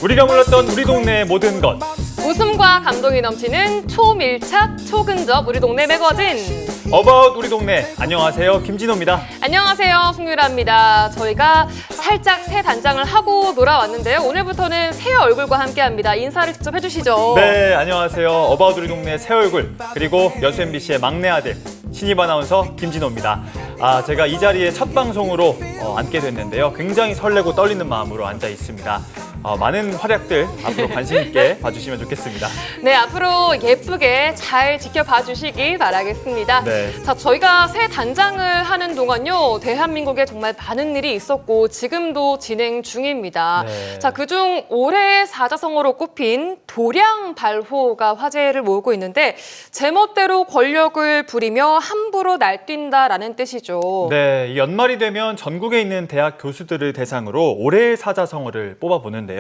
우리가 몰랐던 우리 동네의 모든 것. 웃음과 감동이 넘치는 초밀착, 초근접 우리 동네 매거진. 어바웃 우리 동네. 안녕하세요, 김진호입니다. 안녕하세요, 송유라입니다. 저희가 살짝 새 단장을 하고 돌아왔는데요. 오늘부터는 새 얼굴과 함께합니다. 인사를 직접 해주시죠. 네, 안녕하세요. 어바웃 우리 동네 새 얼굴, 그리고 여수 MBC의 막내 아들 신입 아나운서 김진호입니다. 제가 이 자리에 첫 방송으로 앉게 됐는데요. 굉장히 설레고 떨리는 마음으로 앉아 있습니다. 많은 활약들 앞으로 관심 있게 봐주시면 좋겠습니다. 네, 앞으로 예쁘게 잘 지켜봐 주시기 바라겠습니다. 네. 자, 저희가 새 단장을 하는 동안요, 대한민국에 정말 많은 일이 있었고 지금도 진행 중입니다. 네. 자, 그중 올해의 사자성어로 꼽힌 도량발호가 화제를 모으고 있는데 제멋대로 권력을 부리며 함부로 날뛴다라는 뜻이죠. 네, 이 연말이 되면 전국에 있는 대학 교수들을 대상으로 올해의 사자성어를 뽑아보는데요.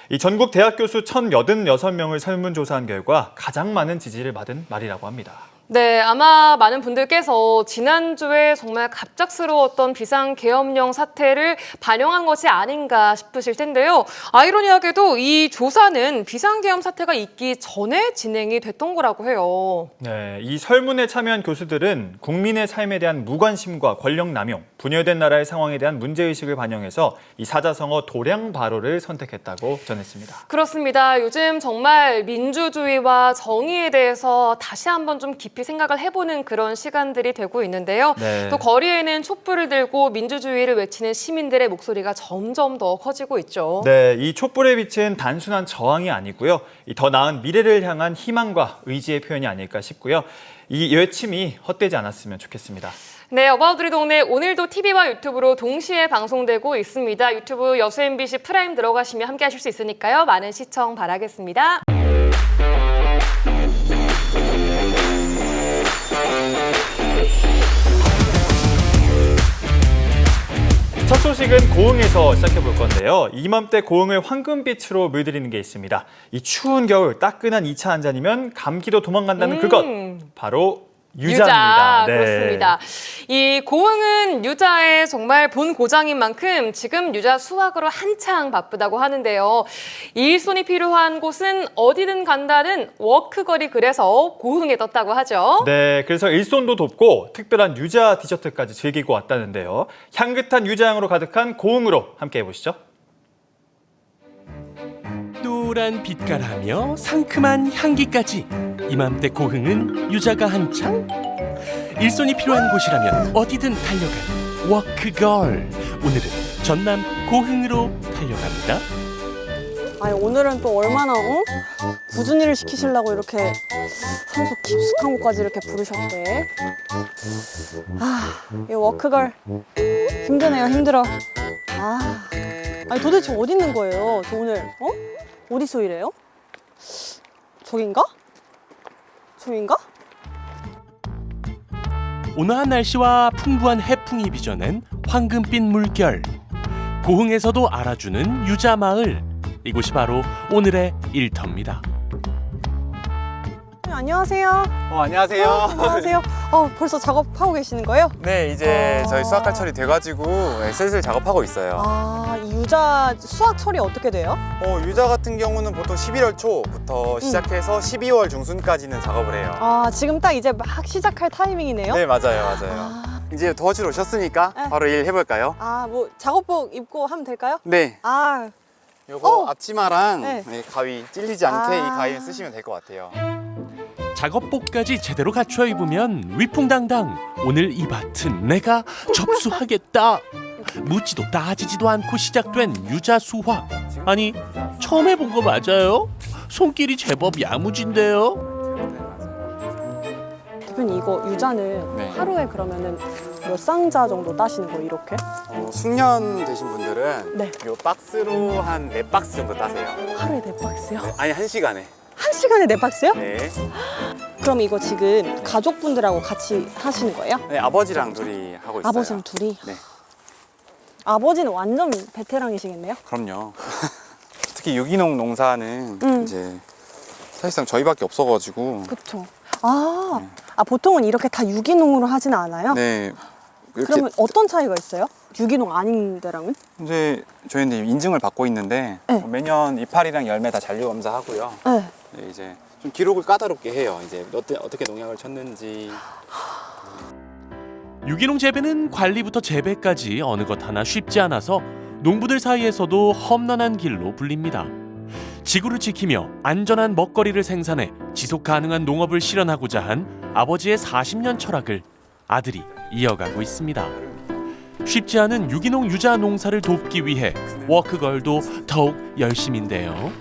이 전국 대학 교수 1,086명을 설문조사한 결과 가장 많은 지지를 받은 말이라고 합니다. 네, 아마 많은 분들께서 지난주에 정말 갑작스러웠던 비상계엄령 사태를 반영한 것이 아닌가 싶으실 텐데요. 아이러니하게도 이 조사는 비상계엄 사태가 있기 전에 진행이 됐던 거라고 해요. 네, 이 설문에 참여한 교수들은 국민의 삶에 대한 무관심과 권력 남용, 분열된 나라의 상황에 대한 문제의식을 반영해서 이 사자성어 도량발호를 선택했다고 전했습니다. 그렇습니다. 요즘 정말 민주주의와 정의에 대해서 다시 한번 좀 깊이 생각을 해보는 그런 시간들이 되고 있는데요. 네. 또 거리에는 촛불을 들고 민주주의를 외치는 시민들의 목소리가 점점 더 커지고 있죠. 네, 이 촛불의 빛은 단순한 저항이 아니고요. 이 더 나은 미래를 향한 희망과 의지의 표현이 아닐까 싶고요. 이 외침이 헛되지 않았으면 좋겠습니다. 네, 어바웃 우리 동네 오늘도 TV와 유튜브로 동시에 방송되고 있습니다. 유튜브 여수 MBC 프라임 들어가시면 함께 하실 수 있으니까요. 많은 시청 바라겠습니다. 첫 소식은 고흥에서 시작해 볼 건데요. 이맘때 고흥을 황금빛으로 물들이는 게 있습니다. 이 추운 겨울 따끈한 2차 한 잔이면 감기도 도망간다는 그것, 바로 유자입니다. 네. 그렇습니다. 이 고흥은 유자의 정말 본 고장인 만큼 지금 유자 수확으로 한창 바쁘다고 하는데요. 일손이 필요한 곳은 어디든 간다는 워크걸이 그래서 고흥에 떴다고 하죠. 네, 그래서 일손도 돕고 특별한 유자 디저트까지 즐기고 왔다는데요. 향긋한 유자향으로 가득한 고흥으로 함께 해보시죠. 노란 빛깔하며 상큼한 향기까지 이맘때 고흥은 유자가 한창. 일손이 필요한 곳이라면 어디든 달려가는 워크걸. 오늘은 전남 고흥으로 달려갑니다. 아니 오늘은 또 얼마나 굳은 일을 시키시려고 이렇게 산소 깊숙한 곳까지 이렇게 부르셨대. 이 워크걸 힘드네요, 힘들어. 아니 도대체 어디 있는 거예요? 저 오늘 어디서 일해요? 저긴가? 저긴가? 온화한 날씨와 풍부한 해풍이 빚어낸 황금빛 물결. 고흥에서도 알아주는 유자마을. 이곳이 바로 오늘의 일터입니다. 안녕하세요. 안녕하세요. 안녕하세요. 벌써 작업하고 계시는 거예요? 네, 이제 저희 수확할 처리 돼가지고 슬슬 작업하고 있어요. 이 유자 수확 처리 어떻게 돼요? 유자 같은 경우는 보통 11월 초부터 시작해서 12월 중순까지는 작업을 해요. 지금 딱 이제 막 시작할 타이밍이네요? 네, 맞아요. 이제 도와주러 오셨으니까 네. 바로 일 해볼까요? 뭐 작업복 입고 하면 될까요? 네. 요거 앞치마랑 네. 가위 찔리지 않게 이 가위를 쓰시면 될 것 같아요. 작업복까지 제대로 갖춰 입으면 위풍당당. 오늘 이 밭은 내가 접수하겠다. 묻지도 따지지도 않고 시작된 유자 수확. 아니, 처음 해본 거 맞아요? 손길이 제법 야무진데요. 대표님 이거 유자는 네. 하루에 그러면은 몇 상자 정도 따시는 거예요, 이렇게? 숙련 되신 분들은 네. 요 박스로 한 4박스 정도 따세요. 하루에 4박스요? 아니, 1시간에. 1시간에 4박스요? 네. 그럼 이거 지금 가족분들하고 같이 하시는 거예요? 네, 아버지랑 둘이 하고 있어요. 아버지랑 둘이? 네. 아버지는 완전 베테랑이시겠네요? 그럼요. 특히 유기농 농사는 이제 사실상 저희밖에 없어가지고. 그렇죠. 보통은 이렇게 다 유기농으로 하지는 않아요? 네. 이렇게 그러면 어떤 차이가 있어요? 유기농 아닌 데랑은? 이제 저희는 인증을 받고 있는데 네. 매년 이파리랑 열매 다 잔류 검사하고요. 네. 네, 이제 좀 기록을 까다롭게 해요. 이제 어떻게 농약을 쳤는지. 유기농 재배는 관리부터 재배까지 어느 것 하나 쉽지 않아서 농부들 사이에서도 험난한 길로 불립니다. 지구를 지키며 안전한 먹거리를 생산해 지속 가능한 농업을 실현하고자 한 아버지의 40년 철학을 아들이 이어가고 있습니다. 쉽지 않은 유기농 유자 농사를 돕기 위해 워크걸도 더욱 열심인데요.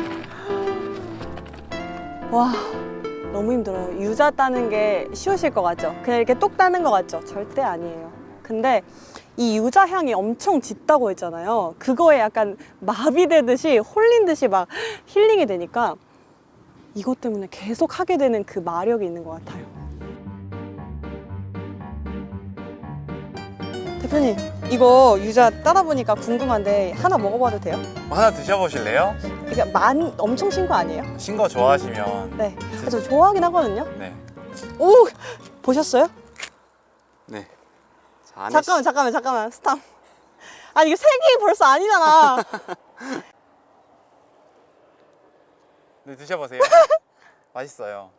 와, 너무 힘들어요. 유자 따는 게 쉬우실 것 같죠? 그냥 이렇게 똑 따는 것 같죠? 절대 아니에요. 근데 이 유자 향이 엄청 짙다고 했잖아요. 그거에 약간 마비되듯이 홀린 듯이 막 힐링이 되니까 이것 때문에 계속 하게 되는 그 마력이 있는 것 같아요. 대표님, 이거 유자 따다 보니까 궁금한데 하나 먹어봐도 돼요? 하나 드셔보실래요? 이게 엄청 신 거 아니에요? 신 거 좋아하시면. 네. 저 좋아하긴 하거든요. 네. 오! 보셨어요? 네. 자, 안에 잠깐만. 스탑. 아니, 이게 색이 벌써 아니잖아. 네, 드셔보세요. 맛있어요.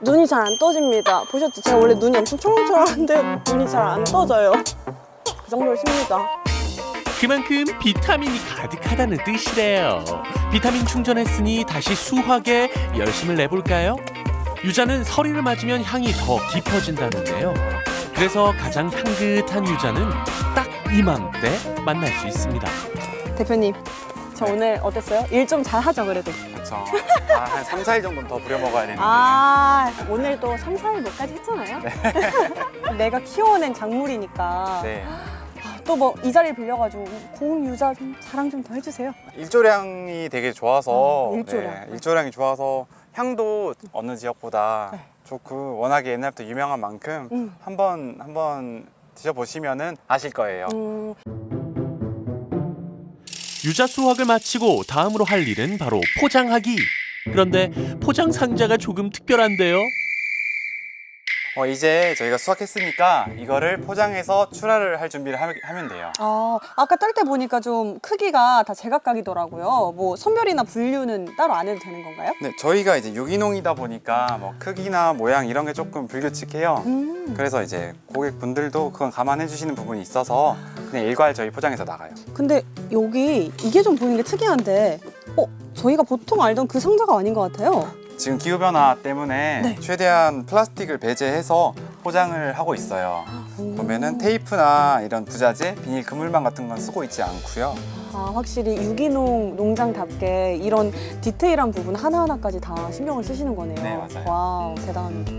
눈이 잘 안 떠집니다. 보셨죠? 제가 원래 눈이 엄청 초롱초롱한데 눈이 잘 안 떠져요. 그 정도로 쉽니다. 그만큼 비타민이 가득하다는 뜻이래요. 비타민 충전했으니 다시 수확에 열심을 내볼까요? 유자는 서리를 맞으면 향이 더 깊어진다는데요. 그래서 가장 향긋한 유자는 딱 이맘때 만날 수 있습니다. 대표님, 저 오늘 어땠어요? 일 좀 잘하죠, 그래도? 그렇죠. 한 3, 4일 정도는 더 부려 먹어야 되는데. 아, 오늘 또 3, 4일 몇까지 했잖아요? 네. 내가 키워낸 작물이니까. 네. 또 뭐 이 자리를 빌려가지고 고운 유자 좀 자랑 좀 더 해주세요. 일조량이 되게 좋아서. 일조량. 네, 일조량이 좋아서 향도 어느 지역보다 네. 좋고 워낙에 옛날부터 유명한 만큼 한번 드셔보시면은 아실 거예요. 유자 수확을 마치고 다음으로 할 일은 바로 포장하기. 그런데 포장 상자가 조금 특별한데요. 이제 저희가 수확했으니까 이거를 포장해서 출하를 할 준비를 하면 돼요. 아까 딸 때 보니까 좀 크기가 다 제각각이더라고요. 뭐 선별이나 분류는 따로 안 해도 되는 건가요? 네, 저희가 이제 유기농이다 보니까 뭐 크기나 모양 이런 게 조금 불규칙해요. 그래서 이제 고객분들도 그건 감안해 주시는 부분이 있어서 그냥 일괄 저희 포장해서 나가요. 근데 여기 이게 좀 보이는 게 특이한데 저희가 보통 알던 그 상자가 아닌 것 같아요. 지금 기후변화 때문에 네. 최대한 플라스틱을 배제해서 포장을 하고 있어요. 보면은 테이프나 이런 부자재, 비닐 그물망 같은 건 쓰고 있지 않고요. 확실히 유기농 농장답게 이런 디테일한 부분 하나하나까지 다 신경을 쓰시는 거네요. 네, 맞아요. 와우, 대단합니다.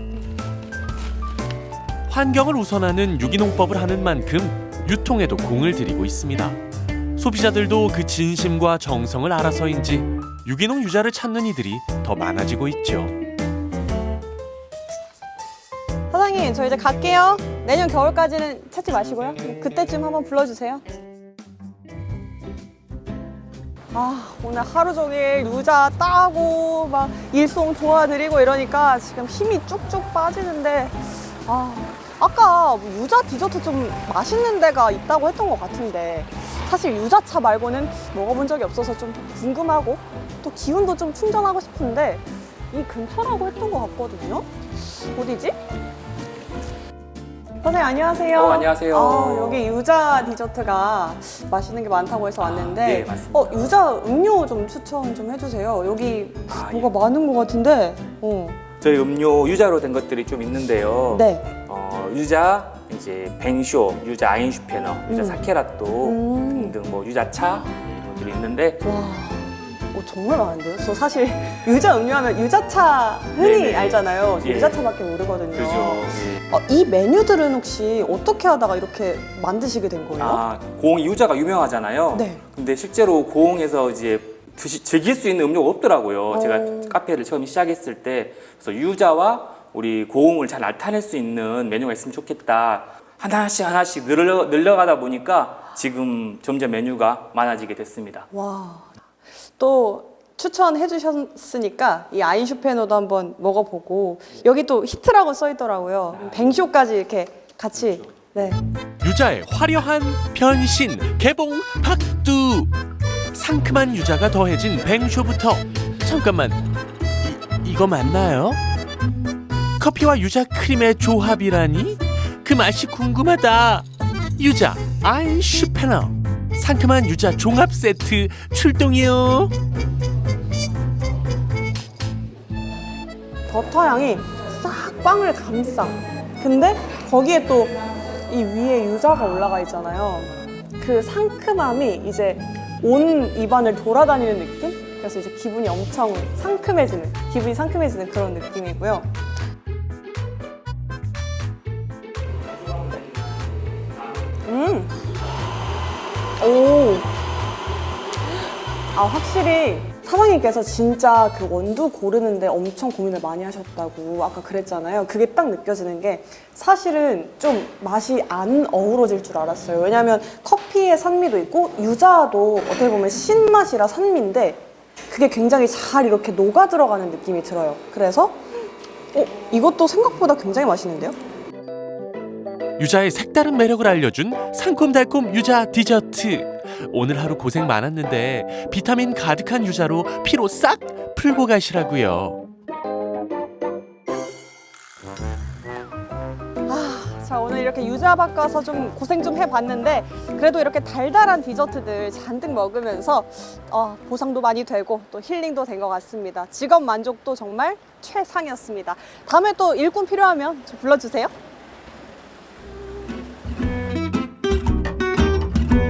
환경을 우선하는 유기농법을 하는 만큼 유통에도 공을 들이고 있습니다. 소비자들도 그 진심과 정성을 알아서인지 유기농 유자를 찾는 이들이 더 많아지고 있죠. 사장님, 저 이제 갈게요. 내년 겨울까지는 찾지 마시고요. 그때쯤 한번 불러주세요. 오늘 하루 종일 유자 따고 막 일송 도와드리고 이러니까 지금 힘이 쭉쭉 빠지는데 아까 뭐 유자 디저트 좀 맛있는 데가 있다고 했던 것 같은데 사실 유자차 말고는 먹어본 적이 없어서 좀 궁금하고 또 기운도 좀 충전하고 싶은데 이 근처라고 했던 것 같거든요. 어디지? 선생님 안녕하세요. 안녕하세요. 여기 유자 디저트가 맛있는 게 많다고 해서 왔는데 네, 맞습니다. 유자 음료 좀 추천 좀 해주세요. 여기 뭐가 많은 것 같은데. 저희 음료 유자로 된 것들이 좀 있는데요. 네. 유자, 이제 뱅쇼, 유자 아인슈페너, 유자 사케라또 등등 뭐 유자차 이런 것들이 있는데 와, 정말 많은데요? 저 사실 유자 음료하면 유자차 흔히 네네. 알잖아요. 저 예. 유자차밖에 모르거든요. 그죠. 이 메뉴들은 혹시 어떻게 하다가 이렇게 만드시게 된 거예요? 고흥 유자가 유명하잖아요. 네. 근데 실제로 고흥에서 이제 즐길 수 있는 음료가 없더라고요. 제가 오. 카페를 처음 시작했을 때 그래서 유자와 우리 고흥을 잘 나타낼 수 있는 메뉴가 있으면 좋겠다. 하나씩 늘려가다 보니까 지금 점점 메뉴가 많아지게 됐습니다. 와, 또 추천해 주셨으니까 이 아인슈페너도 한번 먹어보고 여기 또 히트라고 써 있더라고요. 뱅쇼까지 이렇게 같이. 네. 유자의 화려한 변신 개봉 박두. 상큼한 유자가 더해진 뱅쇼부터. 잠깐만, 이거 맞나요? 커피와 유자 크림의 조합이라니? 그 맛이 궁금하다. 유자 아인슈페너 상큼한 유자 종합 세트 출동이요. 버터 향이 싹 빵을 감싸. 근데 거기에 또 이 위에 유자가 올라가 있잖아요. 그 상큼함이 이제 온 입안을 돌아다니는 느낌? 그래서 이제 기분이 엄청 기분이 상큼해지는 그런 느낌이고요. 오. 아, 확실히 사장님께서 진짜 그 원두 고르는데 엄청 고민을 많이 하셨다고 아까 그랬잖아요. 그게 딱 느껴지는 게 사실은 좀 맛이 안 어우러질 줄 알았어요. 왜냐면 커피의 산미도 있고 유자도 어떻게 보면 신맛이라 산미인데 그게 굉장히 잘 이렇게 녹아 들어가는 느낌이 들어요. 그래서 이것도 생각보다 굉장히 맛있는데요? 유자의 색다른 매력을 알려준 상콤달콤 유자 디저트. 오늘 하루 고생 많았는데 비타민 가득한 유자로 피로 싹 풀고 가시라고요. 자, 오늘 이렇게 유자밭 가서 좀 고생 좀 해봤는데 그래도 이렇게 달달한 디저트들 잔뜩 먹으면서 보상도 많이 되고 또 힐링도 된 것 같습니다. 직업 만족도 정말 최상이었습니다. 다음에 또 일꾼 필요하면 좀 불러주세요.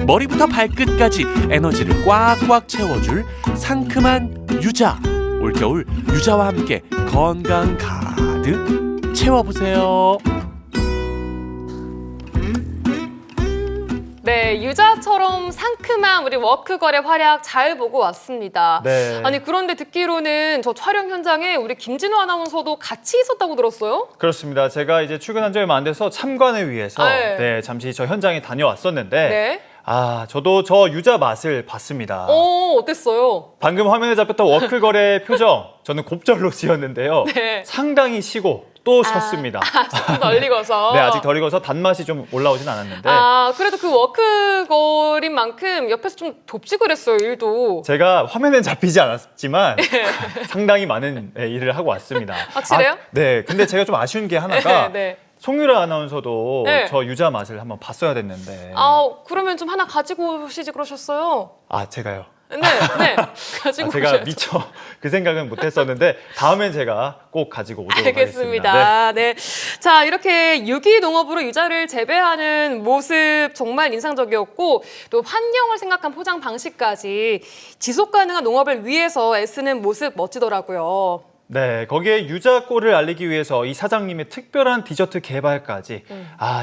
머리부터 발끝까지 에너지를 꽉꽉 채워줄 상큼한 유자. 올겨울 유자와 함께 건강 가득 채워보세요. 네, 유자처럼 상큼한 우리 워크걸의 활약 잘 보고 왔습니다. 네. 아니, 그런데 듣기로는 저 촬영 현장에 우리 김진우 아나운서도 같이 있었다고 들었어요? 그렇습니다. 제가 이제 출근한 지 얼마 안 돼서 참관을 위해서 네. 잠시 저 현장에 다녀왔었는데 네. 저도 저 유자 맛을 봤습니다. 어땠어요? 방금 화면에 잡혔던 워클걸의 표정, 저는 곱절로 지었는데요. 네. 상당히 시고 또 셨습니다. 조금 덜 익어서. 네, 아직 덜 익어서 단맛이 좀 올라오진 않았는데 그래도 그 워크걸인 만큼 옆에서 좀 돕지 그랬어요, 일도. 제가 화면엔 잡히지 않았지만 상당히 많은 일을 하고 왔습니다. 확실해요? 네, 근데 제가 좀 아쉬운 게 하나가 네. 송유라 아나운서도 네. 저 유자 맛을 한번 봤어야 됐는데 그러면 좀 하나 가지고 오시지 그러셨어요? 제가요? 네. 가지고 제가 오셔야죠. 미처 그 생각은 못했었는데 다음엔 제가 꼭 가지고 오도록 하겠습니다. 알겠습니다. 네. 자, 이렇게 유기농업으로 유자를 재배하는 모습 정말 인상적이었고 또 환경을 생각한 포장 방식까지 지속 가능한 농업을 위해서 애쓰는 모습 멋지더라고요. 네, 거기에 유자꽃을 알리기 위해서 이 사장님의 특별한 디저트 개발까지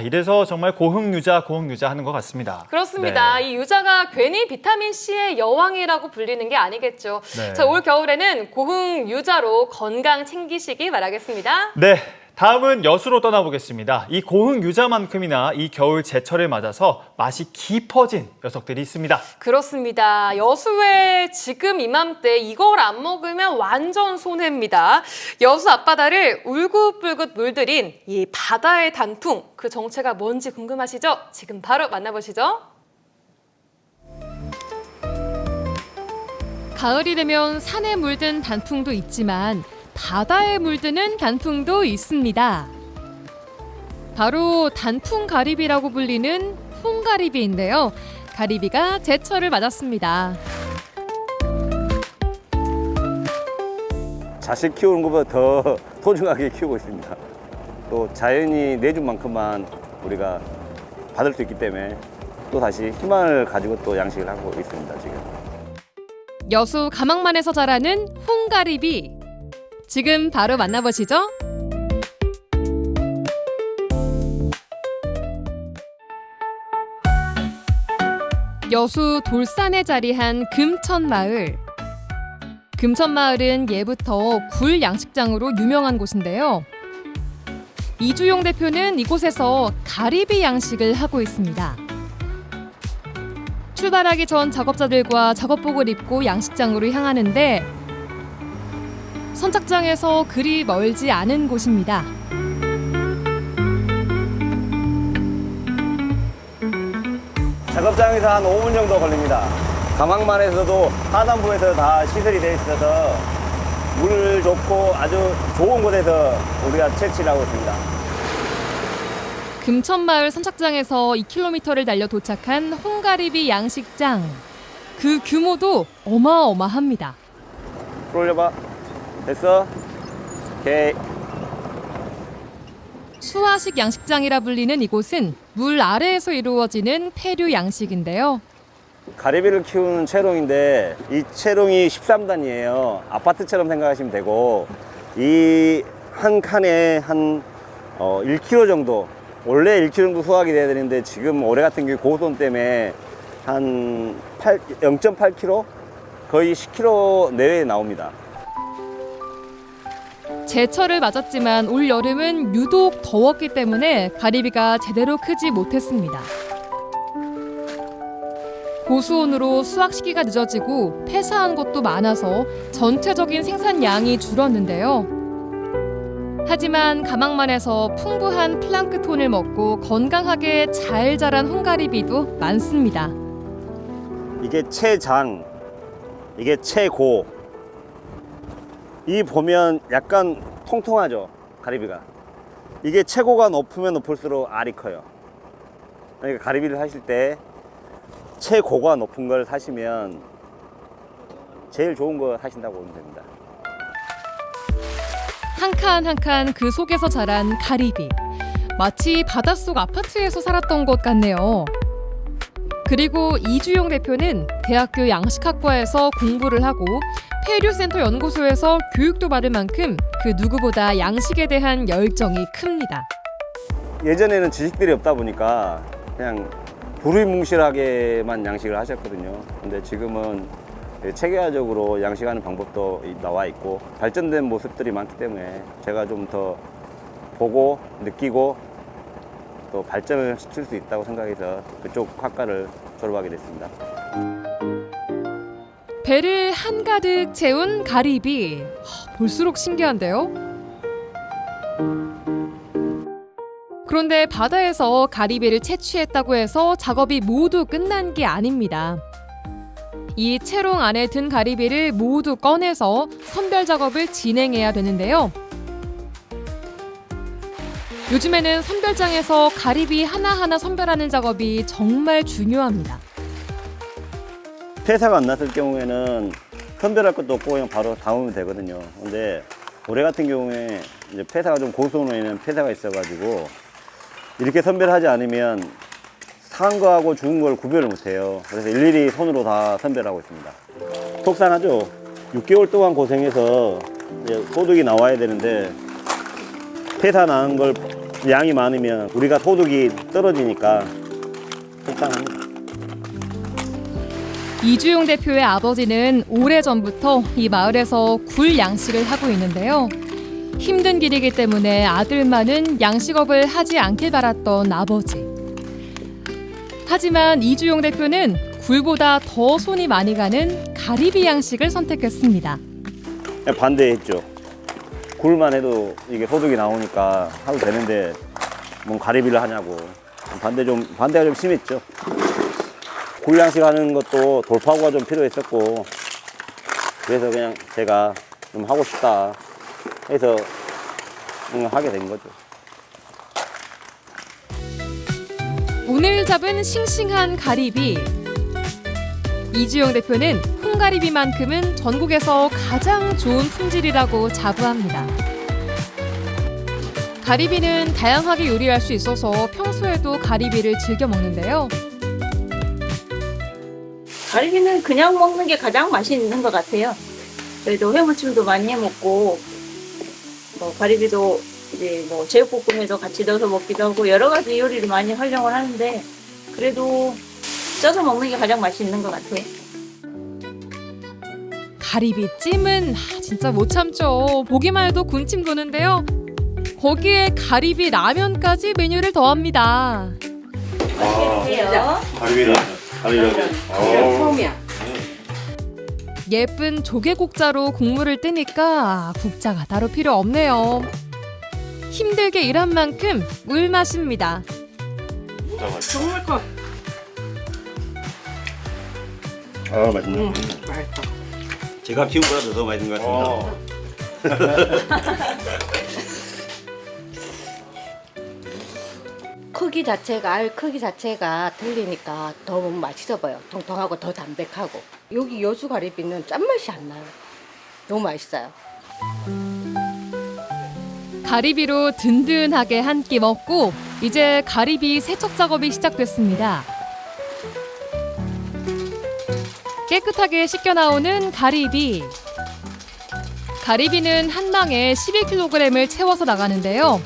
이래서 정말 고흥 유자 하는 것 같습니다. 그렇습니다. 네. 이 유자가 괜히 비타민C의 여왕이라고 불리는 게 아니겠죠. 네. 자, 올 겨울에는 고흥 유자로 건강 챙기시기 바라겠습니다. 네, 다음은 여수로 떠나보겠습니다. 이 고흥 유자만큼이나 이 겨울 제철을 맞아서 맛이 깊어진 녀석들이 있습니다. 그렇습니다. 여수에 지금 이맘때 이걸 안 먹으면 완전 손해입니다. 여수 앞바다를 울긋불긋 물들인 이 바다의 단풍, 그 정체가 뭔지 궁금하시죠? 지금 바로 만나보시죠. 가을이 되면 산에 물든 단풍도 있지만 바다에 물드는 단풍도 있습니다. 바로 단풍 가리비라고 불리는 홍가리비인데요. 가리비가 제철을 맞았습니다. 자식 키우는 것보다 더 소중하게 키우고 있습니다. 또 자연이 내준 만큼만 우리가 받을 수 있기 때문에 또 다시 희망을 가지고 또 양식을 하고 있습니다, 지금. 여수 가망만에서 자라는 홍가리비. 지금 바로 만나보시죠. 여수 돌산에 자리한 금천마을. 금천마을은 예부터 굴 양식장으로 유명한 곳인데요. 이주용 대표는 이곳에서 가리비 양식을 하고 있습니다. 출발하기 전 작업자들과 작업복을 입고 양식장으로 향하는데 선착장에서 그리 멀지 않은 곳입니다. 작업장에서 한 5분 정도 걸립니다. 가망만에서도 하단부에서 다 시설이 되어 있어서 물 좋고 아주 좋은 곳에서 우리가 채취를 하고 있습니다. 금천마을 선착장에서 2km를 달려 도착한 홍가리비 양식장. 그 규모도 어마어마합니다. 올려봐. 됐어? 오케이. 수화식 양식장이라 불리는 이곳은 물 아래에서 이루어지는 폐류 양식인데요. 가리비를 키우는 채롱인데 이 채롱이 13단이에요. 아파트처럼 생각하시면 되고 이 한 칸에 한 1kg 정도, 원래 1kg 정도 수확이 돼야 되는데 지금 올해 같은 경우 고손 때문에 한 0.8kg? 거의 10kg 내외에 나옵니다. 제철을 맞았지만 올 여름은 유독 더웠기 때문에 가리비가 제대로 크지 못했습니다. 고수온으로 수확 시기가 늦어지고 폐사한 것도 많아서 전체적인 생산량이 줄었는데요. 하지만 가망만에서 풍부한 플랑크톤을 먹고 건강하게 잘 자란 홍가리비도 많습니다. 이게 채장, 이게 채고. 이 보면 약간 통통하죠, 가리비가. 이게 채고가 높으면 높을수록 알이 커요. 그러니까 가리비를 하실 때 채고가 높은 걸 사시면 제일 좋은 거 사신다고 보면 됩니다. 한 칸 한 칸 그 속에서 자란 가리비. 마치 바닷속 아파트에서 살았던 것 같네요. 그리고 이주용 대표는 대학교 양식학과에서 공부를 하고 폐류센터 연구소에서 교육도 받을 만큼 그 누구보다 양식에 대한 열정이 큽니다. 예전에는 지식들이 없다 보니까 그냥 두루뭉실하게만 양식을 하셨거든요. 근데 지금은 체계화적으로 양식하는 방법도 나와 있고 발전된 모습들이 많기 때문에 제가 좀 더 보고 느끼고 또 발전을 시킬 수 있다고 생각해서 그쪽 학과를 졸업하게 됐습니다. 배를 한가득 채운 가리비. 볼수록 신기한데요? 그런데 바다에서 가리비를 채취했다고 해서 작업이 모두 끝난 게 아닙니다. 이 채롱 안에 든 가리비를 모두 꺼내서 선별 작업을 진행해야 되는데요. 요즘에는 선별장에서 가리비 하나하나 선별하는 작업이 정말 중요합니다. 폐사가 안 났을 경우에는 선별할 것도 없고 그냥 바로 담으면 되거든요. 근데 올해 같은 경우에 이제 폐사가 좀 고수온에는 폐사가 있어가지고 이렇게 선별하지 않으면 상한 거하고 죽은 걸 구별을 못해요. 그래서 일일이 손으로 다 선별하고 있습니다. 속상하죠. 6개월 동안 고생해서 이제 소득이 나와야 되는데 폐사 나는 걸 양이 많으면 우리가 소득이 떨어지니까 속상합니다. 이주용 대표의 아버지는 오래전부터 이 마을에서 굴 양식을 하고 있는데요. 힘든 길이기 때문에 아들만은 양식업을 하지 않길 바랐던 아버지. 하지만 이주용 대표는 굴보다 더 손이 많이 가는 가리비 양식을 선택했습니다. 반대했죠. 굴만 해도 이게 소득이 나오니까 하도 되는데 뭔 가리비를 하냐고 반대가 좀 심했죠. 굴 양식하는 것도 돌파구가 좀 필요했었고 그래서 그냥 제가 좀 하고 싶다 해서 하게 된 거죠. 오늘 잡은 싱싱한 가리비. 이주용 대표는 홍가리비만큼은 전국에서 가장 좋은 품질이라고 자부합니다. 가리비는 다양하게 요리할 수 있어서 평소에도 가리비를 즐겨 먹는데요. 가리비는 그냥 먹는 게 가장 맛이 있는 것 같아요. 저희도 회무침도 많이 해 먹고, 가리비도 이제 제육볶음에도 같이 넣어서 먹기도 하고 여러 가지 요리를 많이 활용을 하는데 그래도 쪄서 먹는 게 가장 맛이 있는 것 같아요. 가리비찜은 진짜 못 참죠. 보기만 해도 군침 도는데요. 거기에 가리비 라면까지 메뉴를 더합니다. 맛있게 드세요. 가리비라면. 처음이야. 예쁜 조개국자로 국물을 뜨니까 국자가 따로 필요 없네요. 힘들게 일한 만큼 꿀맛입니다. 정말 커. 아, 맛있네. 제가 키운 거라도 더 맛있는 것 같습니다. 크기 자체가 알 크기 자체가 틀리니까 더 맛있어 보여. 통통하고 더 담백하고. 여기 여수가리비는 짠맛이 안 나요. 너무 맛있어요. 가리비로 든든하게 한 끼 먹고 이제 가리비 세척 작업이 시작됐습니다. 깨끗하게 씻겨 나오는 가리비. 가리비는 한 망에 12kg을 채워서 나가는데요.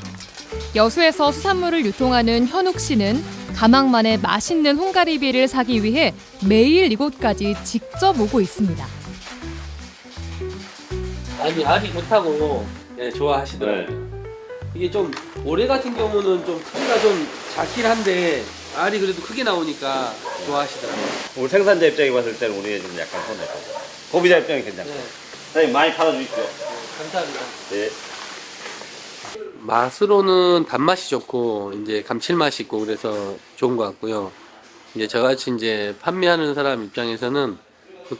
여수에서 수산물을 유통하는 현욱 씨는 가망만의 맛있는 홍가리비를 사기 위해 매일 이곳까지 직접 오고 있습니다. 아니 알이 좋다고 좋아하시더라고요. 이게 좀 올해 같은 경우는 좀 크기가 좀 작긴 한데 알이 그래도 크게 나오니까 좋아하시더라고요. 우리 생산자 입장에 봤을 때는 우리가 좀 약간 손해고 소비자 입장이 괜찮고. 사장님 많이 팔아주십시오. 감사합니다. 네. 맛으로는 단맛이 좋고 이제 감칠맛이 있고 그래서 좋은 것 같고요. 이제 저같이 이제 판매하는 사람 입장에서는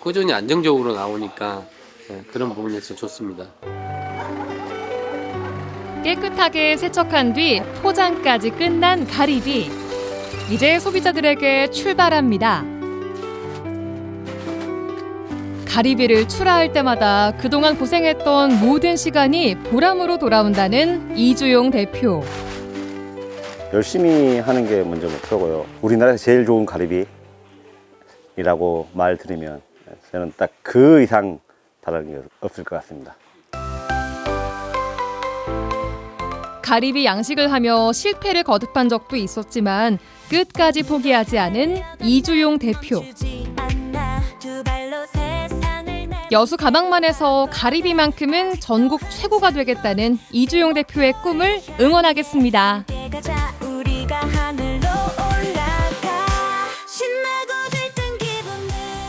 꾸준히 안정적으로 나오니까 그런 부분에서 좋습니다. 깨끗하게 세척한 뒤 포장까지 끝난 가리비. 이제 소비자들에게 출발합니다. 가리비를 출하할 때마다 그동안 고생했던 모든 시간이 보람으로 돌아온다는 이주용 대표. 열심히 하는 게 먼저 목표고요. 우리나라에서 제일 좋은 가리비라고 말 들으면 저는 딱 그 이상 바라는 게 없을 것 같습니다. 가리비 양식을 하며 실패를 거듭한 적도 있었지만 끝까지 포기하지 않은 이주용 대표. 여수 가망만에서 가리비만큼은 전국 최고가 되겠다는 이주용 대표의 꿈을 응원하겠습니다.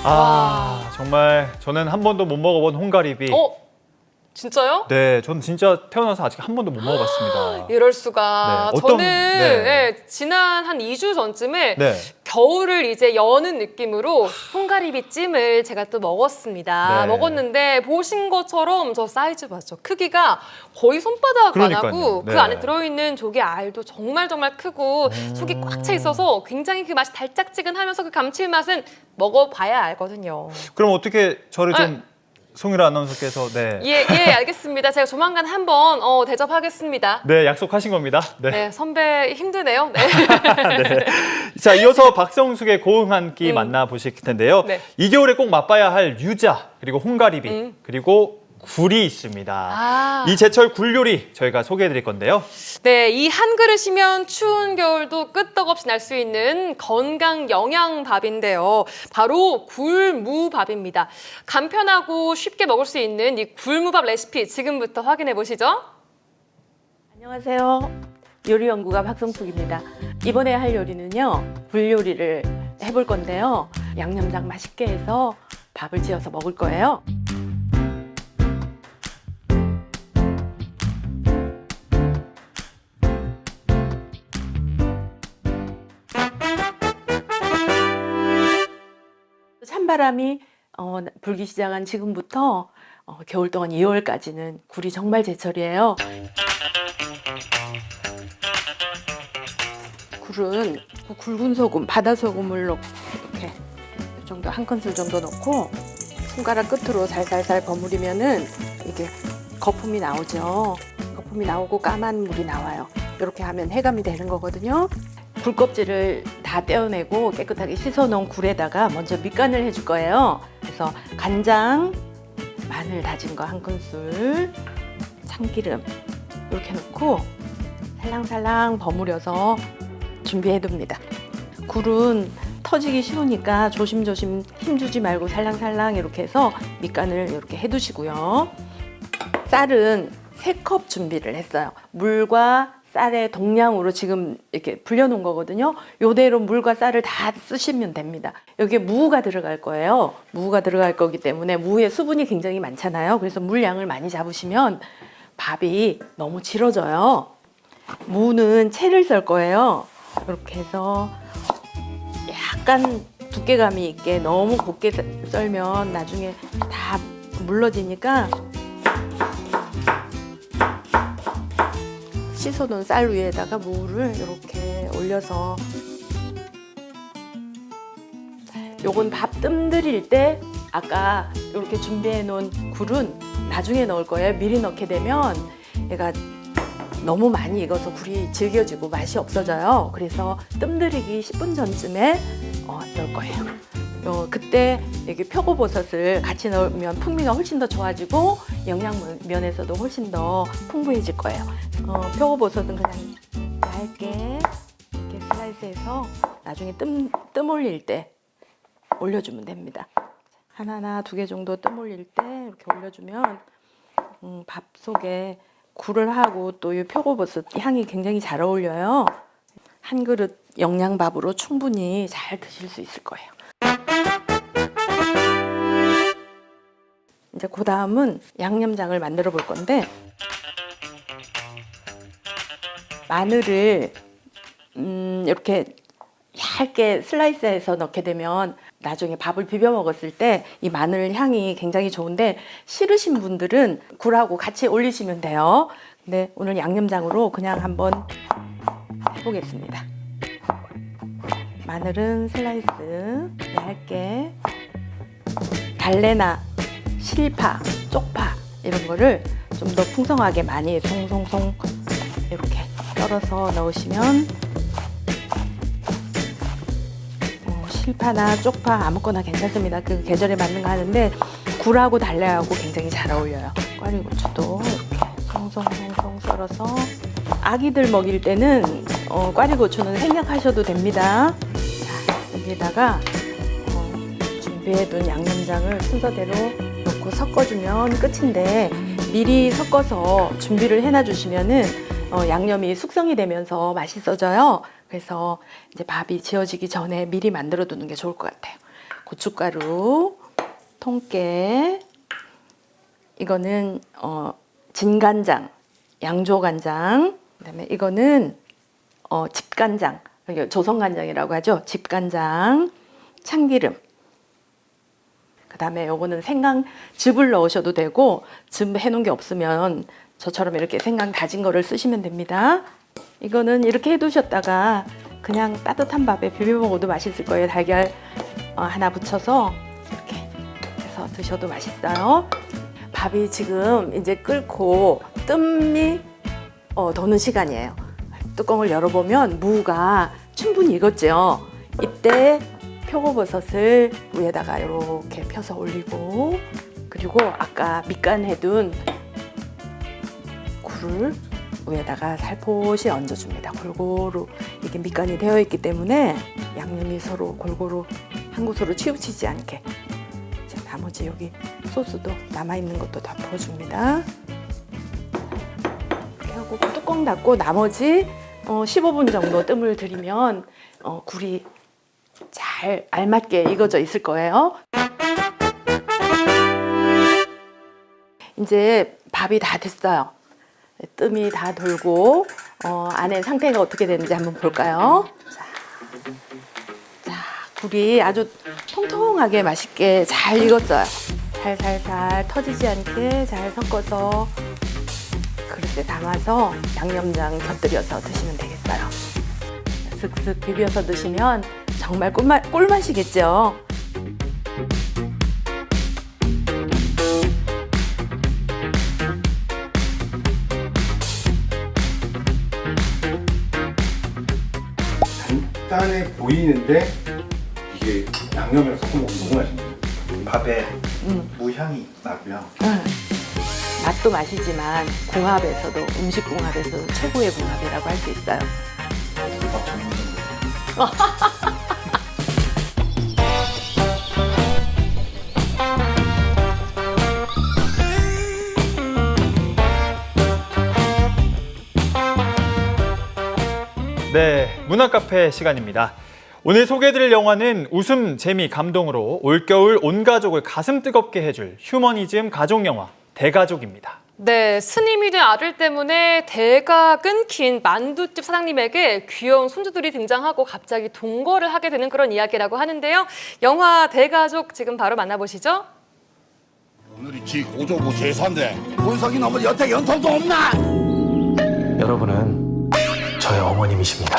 아, 정말 저는 한 번도 못 먹어본 홍가리비. 진짜요? 네, 저는 진짜 태어나서 아직 한 번도 못 먹어봤습니다. 이럴 수가. 네, 저는 네. 지난 한 2주 전쯤에 네. 겨울을 이제 여는 느낌으로 홍가리비 찜을 제가 또 먹었습니다. 네. 먹었는데 보신 것처럼 저 사이즈 봤죠? 크기가 거의 손바닥만 그러니까요. 하고 그 네. 안에 들어있는 조개 알도 정말 크고 속이 꽉 차 있어서 굉장히 그 맛이 달짝지근하면서 그 감칠맛은 먹어봐야 알거든요. 그럼 어떻게 저를 좀 네. 송유라 아나운서께서 예, 알겠습니다. 제가 조만간 한번 대접하겠습니다. 네, 약속하신 겁니다. 네. 네, 선배 힘드네요. 네. 네. 자, 이어서 박성숙의 고흥 한 끼 만나보실 텐데요. 네. 이 겨울에 꼭 맛봐야 할 유자, 그리고 홍가리비, 그리고 굴이 있습니다. 이 제철 굴 요리 저희가 소개해드릴 건데요. 네, 이 한 그릇이면 추운 겨울도 끄떡없이 날 수 있는 건강 영양 밥인데요. 바로 굴무밥입니다. 간편하고 쉽게 먹을 수 있는 이 굴무밥 레시피 지금부터 확인해 보시죠. 안녕하세요. 요리연구가 박성숙입니다. 이번에 할 요리는요, 굴 요리를 해볼 건데요. 양념장 맛있게 해서 밥을 지어서 먹을 거예요. 찬바람이 불기 시작한 지금부터 겨울 동안 2월까지는 굴이 정말 제철이에요. 굴은 굵은 소금, 바다 소금을 넣고 이렇게 이 정도 한 큰술 정도 넣고 손가락 끝으로 살살살 버무리면은 이게 거품이 나오죠. 거품이 나오고 까만 물이 나와요. 이렇게 하면 해감이 되는 거거든요. 굴 껍질을 다 떼어내고 깨끗하게 씻어놓은 굴에다가 먼저 밑간을 해줄 거예요. 그래서 간장, 마늘 다진 거 한 큰술, 참기름 이렇게 넣고 살랑살랑 버무려서 준비해둡니다. 굴은 터지기 쉬우니까 조심조심 힘주지 말고 살랑살랑 이렇게 해서 밑간을 이렇게 해두시고요. 쌀은 3컵 준비를 했어요. 물과 쌀의 동량으로 지금 이렇게 불려놓은 거거든요. 요대로 물과 쌀을 다 쓰시면 됩니다. 여기에 무가 들어갈 거예요. 무가 들어갈 거기 때문에 무에 수분이 굉장히 많잖아요. 그래서 물량을 많이 잡으시면 밥이 너무 질어져요. 무는 채를 썰 거예요. 이렇게 해서 약간 두께감이 있게, 너무 곱게 썰면 나중에 다 물러지니까 씻어놓은 쌀 위에다가 무를 이렇게 올려서, 요건 밥 뜸들일 때 아까 이렇게 준비해 놓은 굴은 나중에 넣을 거예요. 미리 넣게 되면 얘가 너무 많이 익어서 굴이 질겨지고 맛이 없어져요. 그래서 뜸들이기 10분 전쯤에 넣을 거예요. 그때 여기 표고버섯을 같이 넣으면 풍미가 훨씬 더 좋아지고 영양 면에서도 훨씬 더 풍부해질 거예요. 표고버섯은 그냥 얇게 이렇게 슬라이스해서 나중에 뜸 올릴 때 올려주면 됩니다. 하나나 2개 정도 뜸 올릴 때 이렇게 올려주면 밥 속에 굴을 하고 또 이 표고버섯 향이 굉장히 잘 어울려요. 한 그릇 영양밥으로 충분히 잘 드실 수 있을 거예요. 이제 그 다음은 양념장을 만들어 볼 건데, 마늘을 이렇게 얇게 슬라이스해서 넣게 되면 나중에 밥을 비벼 먹었을 때 이 마늘 향이 굉장히 좋은데, 싫으신 분들은 굴하고 같이 올리시면 돼요. 근데 오늘 양념장으로 그냥 한번 해보겠습니다. 마늘은 슬라이스 얇게, 달래나 실파, 쪽파 이런 거를 좀 더 풍성하게 많이 송송송 이렇게 썰어서 넣으시면, 실파나 쪽파 아무거나 괜찮습니다. 그 계절에 맞는 거 하는데 굴하고 달래하고 굉장히 잘 어울려요. 꽈리고추도 이렇게 송송송송 썰어서, 아기들 먹일 때는 꽈리고추는 생략하셔도 됩니다. 자, 여기에다가 준비해둔 양념장을 순서대로 넣고 섞어주면 끝인데, 미리 섞어서 준비를 해놔 주시면은 양념이 숙성이 되면서 맛있어져요. 그래서 이제 밥이 지어지기 전에 미리 만들어 두는 게 좋을 것 같아요. 고춧가루, 통깨, 이거는 진간장, 양조간장, 그다음에 이거는 집간장, 조선간장이라고 하죠. 집간장, 참기름. 그다음에 요거는 생강즙을 넣으셔도 되고, 즙 해놓은 게 없으면 저처럼 이렇게 생강 다진 거를 쓰시면 됩니다. 이거는 이렇게 해두셨다가 그냥 따뜻한 밥에 비벼 먹어도 맛있을 거예요. 달걀 하나 붙여서 이렇게 해서 드셔도 맛있어요. 밥이 지금 이제 끓고 뜸이 도는 시간이에요. 뚜껑을 열어보면 무가 충분히 익었죠. 이때 표고버섯을 위에다가 이렇게 펴서 올리고, 그리고 아까 밑간해둔 굴을 위에다가 살포시 얹어줍니다. 골고루 이게 밑간이 되어 있기 때문에 양념이 서로 골고루 한 곳으로 치우치지 않게. 자, 나머지 여기 소스도 남아있는 것도 다 부어줍니다. 이렇게 하고 뚜껑 닫고 나머지 15분 정도 뜸을 들이면 굴이 잘 알맞게 익어져 있을 거예요. 이제 밥이 다 됐어요. 뜸이 다 돌고 안에 상태가 어떻게 되는지 한번 볼까요? 자, 굴이 아주 통통하게 맛있게 잘 익었어요. 살살살 터지지 않게 잘 섞어서 그릇에 담아서 양념장 곁들여서 드시면 되겠어요. 슥슥 비벼서 드시면 정말 꿀맛이겠죠. 간단해 보이는데 이게 양념을 섞어 먹으면 너무 맛있네요. 밥에 무향이 나고요. 맛도 맛이지만 궁합에서도, 음식 궁합에서도 최고의 궁합이라고 할 수 있어요. 네, 문화카페 시간입니다. 오늘 소개해드릴 영화는 웃음, 재미, 감동으로 올겨울 온 가족을 가슴 뜨겁게 해줄 휴머니즘 가족 영화 대가족입니다. 네, 스님이 된 아들 때문에 대가 끊긴 만두집 사장님에게 귀여운 손주들이 등장하고 갑자기 동거를 하게 되는 그런 이야기라고 하는데요. 영화 대가족 지금 바로 만나보시죠. 오늘이 지 고조부 제사인데 본석이 너무 여태 연통도 없나? 여러분은 저의 어머님이십니다.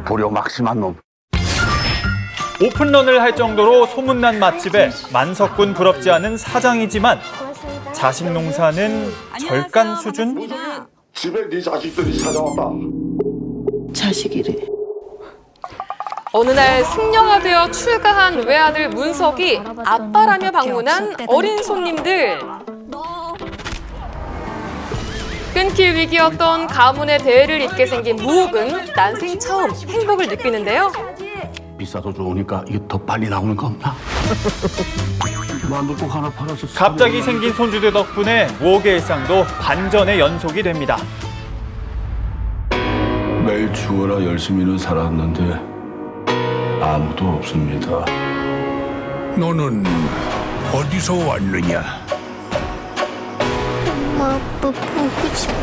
불효막심한 놈. 오픈런을 할 정도로 소문난 맛집에 만석군 부럽지 않은 사장이지만 자식 농사는 절간 수준? 집에 네 자식들이 찾아왔다. 자식이래. 어느 날 승려가 되어 출가한 외아들 문석이 아빠라며 방문한 어린 손님들. 끊길 위기였던 가문의 대를 잇게 생긴 무옥은 난생 처음 행복을 느끼는데요. 비싸도 좋으니까 이게 더 빨리 나오는 거 없나? 만두국 하나 팔아서 갑자기 생긴 손주들 덕분에 무옥의 일상도 반전의 연속이 됩니다. 매일 죽어라 열심히는 살았는데 아무도 없습니다. 너는 어디서 왔느냐? 엄마, 아빠 보고 싶어.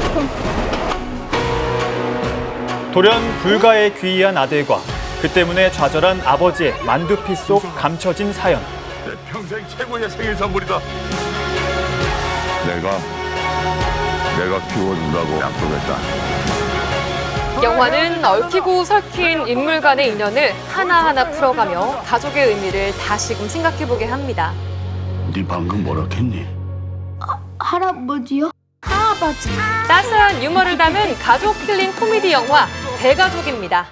돌연 불가에 귀의한 아들과 그 때문에 좌절한 아버지의 만두피 속 감춰진 사연. 내 평생 최고의 생일 선물이다. 내가 키워준다고 약속했다. 영화는 얽히고 설킨 인물 간의 인연을 하나하나 풀어가며 가족의 의미를 다시금 생각해보게 합니다. 네 방금 뭐라 했니? 할아버지요? 할아버지. 따스한 유머를 담은 가족 힐링 코미디 영화 대가족입니다.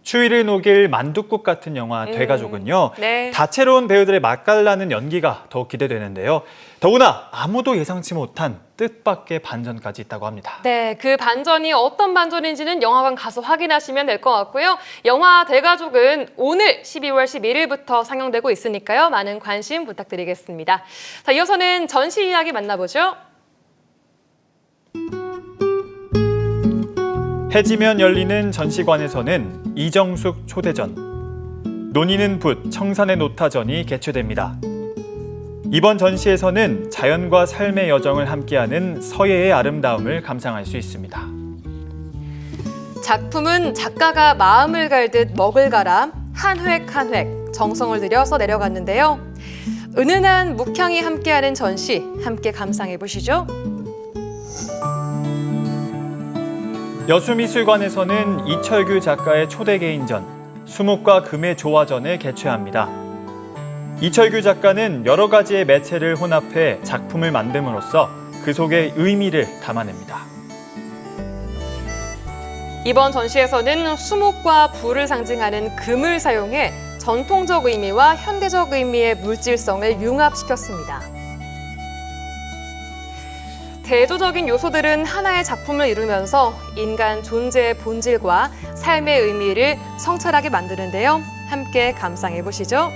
추위를 녹일 만둣국 같은 영화 대가족은요. 네. 다채로운 배우들의 맛깔나는 연기가 더욱 기대되는데요. 더구나 아무도 예상치 못한 뜻밖의 반전까지 있다고 합니다. 네, 그 반전이 어떤 반전인지는 영화관 가서 확인하시면 될 것 같고요. 영화 대가족은 오늘 12월 11일부터 상영되고 있으니까요. 많은 관심 부탁드리겠습니다. 자, 이어서는 전시 이야기 만나보죠. 해지면 열리는 전시관에서는 이정숙 초대전, 논이는 붓 청산의 노타전이 개최됩니다. 이번 전시에서는 자연과 삶의 여정을 함께하는 서예의 아름다움을 감상할 수 있습니다. 작품은 작가가 마음을 갈듯 먹을 갈아 한 획 한 획 정성을 들여서 내려갔는데요. 은은한 묵향이 함께하는 전시 함께 감상해 보시죠. 여수미술관에서는 이철규 작가의 초대 개인전, 수묵과 금의 조화전을 개최합니다. 이철규 작가는 여러 가지의 매체를 혼합해 작품을 만듦으로써 그 속의 의미를 담아냅니다. 이번 전시에서는 수묵과 불을 상징하는 금을 사용해 전통적 의미와 현대적 의미의 물질성을 융합시켰습니다. 대조적인 요소들은 하나의 작품을 이루면서 인간 존재의 본질과 삶의 의미를 성찰하게 만드는데요. 함께 감상해 보시죠.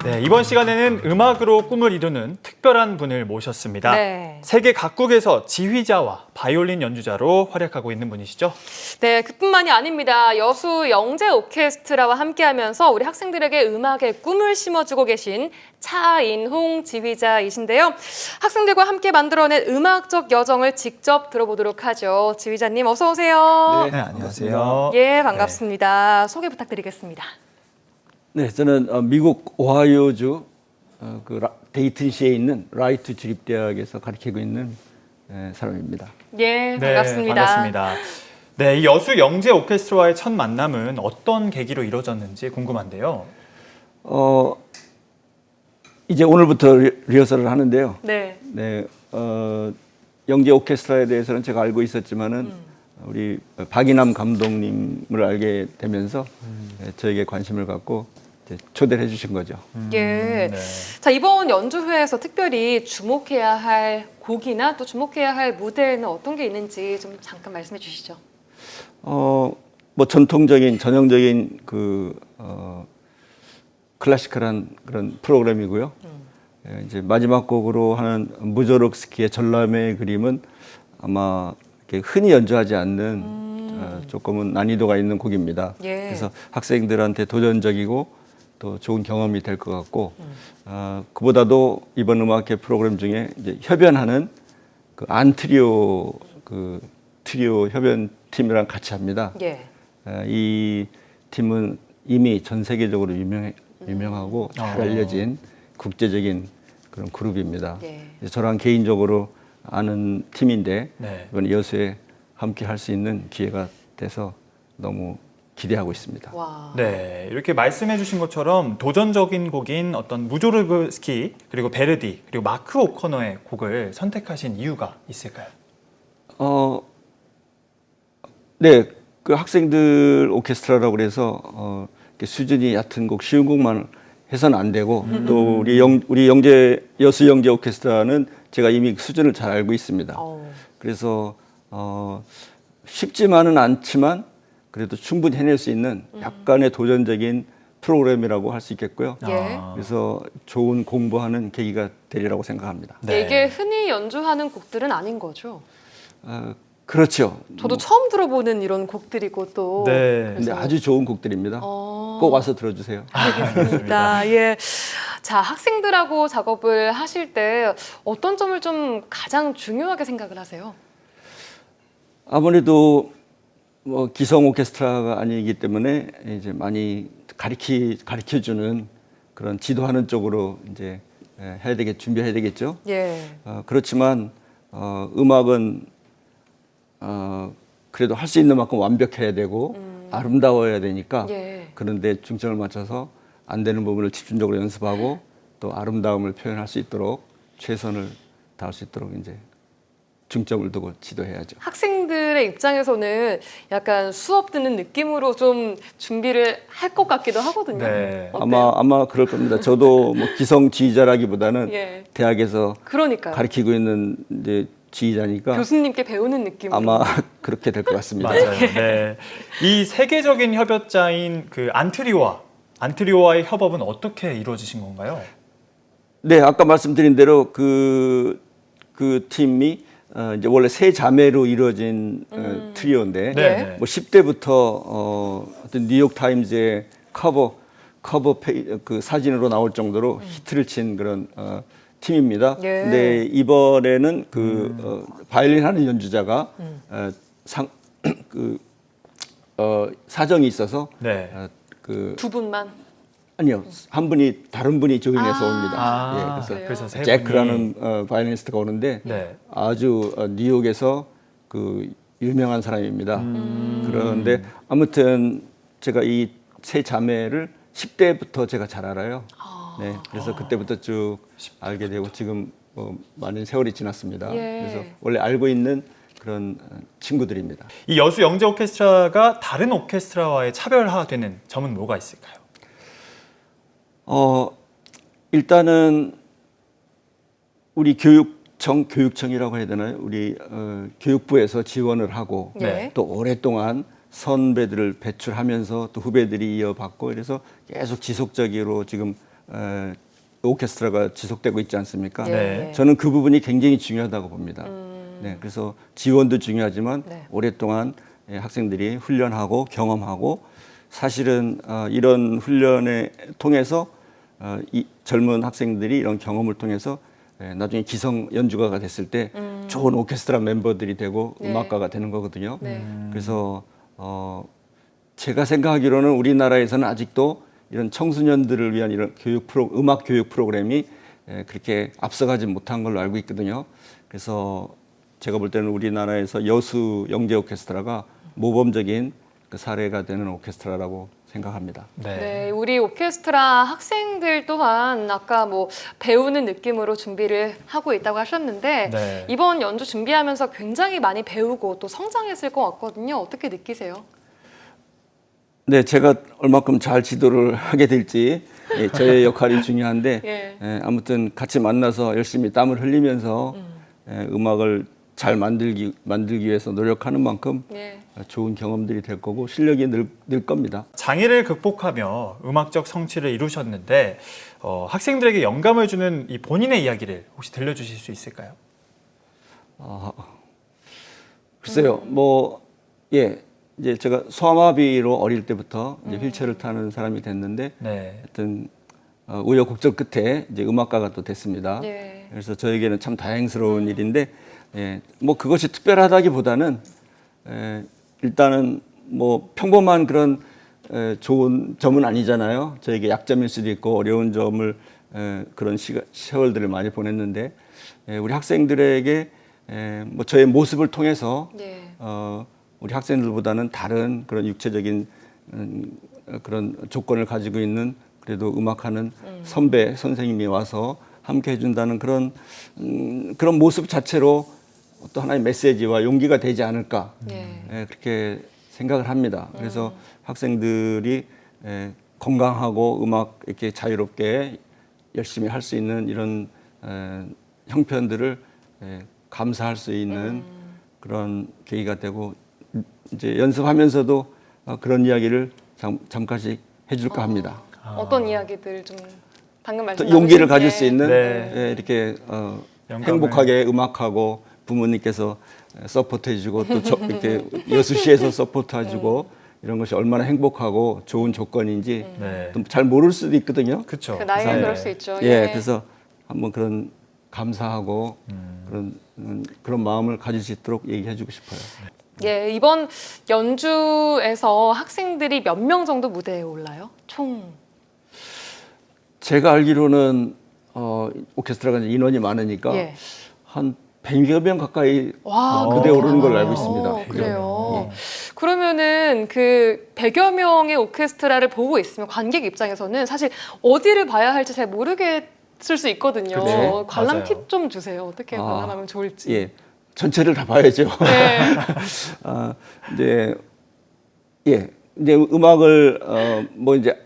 네, 이번 시간에는 음악으로 꿈을 이루는 특별한 분을 모셨습니다. 네. 세계 각국에서 지휘자와 바이올린 연주자로 활약하고 있는 분이시죠? 네, 그뿐만이 아닙니다. 여수 영재 오케스트라와 함께하면서 우리 학생들에게 음악의 꿈을 심어주고 계신 차인홍 지휘자이신데요. 학생들과 함께 만들어낸 음악적 여정을 직접 들어보도록 하죠. 지휘자님 어서 오세요. 네, 안녕하세요. 예, 반갑습니다. 소개 부탁드리겠습니다. 네, 저는 미국 오하이오주 데이튼시에 있는 라이트 주립대학에서 가르치고 있는 사람입니다. 예, 반갑습니다. 네, 반갑습니다. 네, 이 여수 영재 오케스트라와의 첫 만남은 어떤 계기로 이루어졌는지 궁금한데요. 이제 오늘부터 리허설을 하는데요. 네. 네, 영재 오케스트라에 대해서는 제가 알고 있었지만은 우리 박인남 감독님을 알게 되면서 저에게 관심을 갖고 초대를 해주신 거죠. 예. 네. 자, 이번 연주회에서 특별히 주목해야 할 곡이나 또 주목해야 할 무대에는 어떤 게 있는지 좀 잠깐 말씀해 주시죠. 뭐 전통적인 전형적인 클래시컬한 그런 프로그램이고요. 예, 이제 마지막 곡으로 하는 무조르스키의 전람회의 그림은 아마 이렇게 흔히 연주하지 않는 조금은 난이도가 있는 곡입니다. 예. 그래서 학생들한테 도전적이고 또 좋은 경험이 될 것 같고 그보다도 이번 음악회 프로그램 중에 이제 협연하는 그 안트리오 트리오 협연팀이랑 같이 합니다. 예. 이 팀은 이미 전 세계적으로 유명하고 잘 알려진 국제적인 그런 그룹입니다. 예. 저랑 개인적으로 아는 팀인데 네. 이번 여수에 함께 할 수 있는 기회가 돼서 너무 기대하고 있습니다. 와. 네, 이렇게 말씀해 주신 것처럼 도전적인 곡인 어떤 무조르스키 그리고 베르디 그리고 마크 오코너의 곡을 선택하신 이유가 있을까요? 네, 그 학생들 오케스트라라고 그래서 이렇게 수준이 얕은 곡, 쉬운 곡만 해서는 안 되고 또 우리 여수 영재 오케스트라는 제가 이미 수준을 잘 알고 있습니다. 그래서 쉽지만은 않지만 그래도 충분히 해낼 수 있는 약간의 도전적인 프로그램이라고 할 수 있겠고요. 예. 그래서 좋은 공부하는 계기가 되리라고 생각합니다. 네. 이게 흔히 연주하는 곡들은 아닌 거죠? 그렇죠. 저도 처음 들어보는 이런 곡들이고 또. 네. 근데 아주 좋은 곡들입니다. 꼭 와서 들어주세요. 알겠습니다. 예. 자, 학생들하고 작업을 하실 때 어떤 점을 좀 가장 중요하게 생각을 하세요? 아무래도 뭐 기성 오케스트라가 아니기 때문에 이제 많이 가르쳐주는 그런 지도하는 쪽으로 이제 준비해야 되겠죠. 예. 그렇지만 음악은 그래도 할 수 있는 만큼 완벽해야 되고 아름다워야 되니까 예. 그런데 중점을 맞춰서 안 되는 부분을 집중적으로 연습하고 또 아름다움을 표현할 수 있도록 최선을 다할 수 있도록 이제 중점을 두고 지도해야죠. 학생들의 입장에서는 약간 수업 듣는 느낌으로 좀 준비를 할 것 같기도 하거든요. 네. 어때요? 아마 그럴 겁니다. 저도 뭐 기성 지휘자라기보다는 예. 대학에서 그러니까요. 가르치고 있는 이제 지휘자니까 교수님께 배우는 느낌으로. 아마 그렇게 될 것 같습니다. 맞아요. 네. 이 세계적인 협업자인 그 안트리오와의 협업은 어떻게 이루어지신 건가요? 네, 아까 말씀드린 대로 그 팀이 이제 원래 세 자매로 이루어진 트리오인데 네. 뭐 10대부터 어떤 뉴욕 타임즈의 커버 그 사진으로 나올 정도로 히트를 친 그런 팀입니다. 예. 근데 이번에는 바이올린 하는 연주자가 사정이 있어서 네. 두 분만. 아니요, 다른 분이 조인해서 옵니다. 예, 그래서 세 잭크라는 바이올리니스트가 오는데 네. 아주 뉴욕에서 그 유명한 사람입니다. 그런데 아무튼 제가 이 세 자매를 10대부터 제가 잘 알아요. 네, 그래서 그때부터 쭉 알게 되고 지금 많은 세월이 지났습니다. 예. 그래서 원래 알고 있는 그런 친구들입니다. 이 여수 영재 오케스트라가 다른 오케스트라와의 차별화되는 점은 뭐가 있을까요? 일단은 우리 교육청이라고 해야 되나요? 우리 교육부에서 지원을 하고 네. 또 오랫동안 선배들을 배출하면서 또 후배들이 이어받고 그래서 계속 지속적으로 지금 오케스트라가 지속되고 있지 않습니까? 네. 저는 그 부분이 굉장히 중요하다고 봅니다. 네, 그래서 지원도 중요하지만 네. 오랫동안 학생들이 훈련하고 경험하고 사실은 이런 훈련에 통해서 이 젊은 학생들이 이런 경험을 통해서 나중에 기성 연주가가 됐을 때 좋은 오케스트라 member들이 되고 네. 음악가가 되는 거거든요. 네. 그래서 제가 생각하기로는 우리나라에서는 아직도 이런 청소년들을 위한 이런 음악 교육 프로그램이 그렇게 앞서가지 못한 걸로 알고 있거든요. 그래서 제가 볼 때는 우리나라에서 여수 영재 오케스트라가 모범적인 그 사례가 되는 오케스트라라고 생각합니다. 네, 우리 오케스트라 학생들 또한 아까 뭐 배우는 느낌으로 준비를 하고 있다고 하셨는데 네. 이번 연주 준비하면서 굉장히 많이 배우고 또 성장했을 것 같거든요. 어떻게 느끼세요? 네, 제가 얼마큼 잘 지도를 하게 될지 저의 역할이 중요한데 예. 아무튼 같이 만나서 열심히 땀을 흘리면서 음악을 잘 만들기 위해서 노력하는 만큼 예. 좋은 경험들이 될 거고 실력이 늘 겁니다. 장애를 극복하며 음악적 성취를 이루셨는데 학생들에게 영감을 주는 이 본인의 이야기를 혹시 들려주실 수 있을까요? 글쎄요, 이제 제가 소아마비로 어릴 때부터 이제 휠체어를 타는 사람이 됐는데, 네. 하여튼 우여곡절 끝에 이제 음악가가 또 됐습니다. 예. 그래서 저에게는 참 다행스러운 일인데, 뭐 그것이 특별하다기보다는 일단은 뭐 평범한 그런 좋은 점은 아니잖아요. 저에게 약점일 수도 있고 어려운 점을 그런 세월들을 많이 보냈는데, 우리 학생들에게 뭐 저의 모습을 통해서 예. 우리 학생들보다는 다른 그런 육체적인 그런 조건을 가지고 있는 그래도 음악하는 선배 선생님이 와서 함께 해준다는 그런 모습 자체로 또 하나의 메시지와 용기가 되지 않을까 그렇게 생각을 합니다. 그래서 학생들이 건강하고 음악 이렇게 자유롭게 열심히 할 수 있는 이런 형편들을 감사할 수 있는 그런 계기가 되고, 이제 연습하면서도 그런 이야기를 잠깐씩 해줄까 합니다. 어떤 이야기들 좀 방금 말씀 또 용기를 나누신 가질 게 수 있는 네. 이렇게 영감을. 행복하게 음악하고 부모님께서 서포트해주고 또 이렇게 여수시에서 서포트해주고 이런 것이 얼마나 행복하고 좋은 조건인지 네. 또 잘 모를 수도 있거든요. 그렇죠. 그 나이는 네. 그럴 수 있죠. 그래서 한번 그런 감사하고 그런 마음을 가질 수 있도록 얘기해주고 싶어요. 예, 이번 연주에서 학생들이 몇 명 정도 무대에 올라요? 총? 제가 알기로는 오케스트라가 이제 인원이 많으니까 예. 한 100여 명 가까이 와, 무대에 오르는 걸로 알고 어, 있습니다. 그래요. 그러면은 그 100여 명의 오케스트라를 보고 있으면 관객 입장에서는 사실 어디를 봐야 할지 잘 모르겠을 수 있거든요. 그렇죠. 관람 맞아요. 팁 좀 주세요. 어떻게 관람하면 좋을지. 예, 전체를 다 봐야죠. 네. 이제 음악을 뭐 이제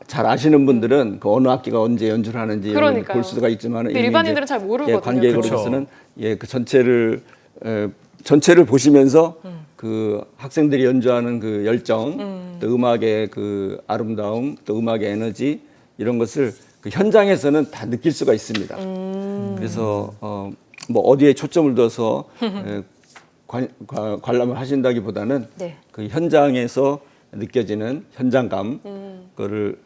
잘 아시는 분들은 그 어느 악기가 언제 연주를 하는지 이런 걸 볼 수가 있지만 근데 일반인들은 잘 모르거든요. 관객으로서는 그 전체를 보시면서 그 학생들이 연주하는 그 열정, 또 음악의 그 아름다움, 또 음악의 에너지 이런 것을 그 현장에서는 다 느낄 수가 있습니다. 그래서 뭐 어디에 초점을 둬서 관람을 하신다기보다는 네. 그 현장에서 느껴지는 현장감, 그거를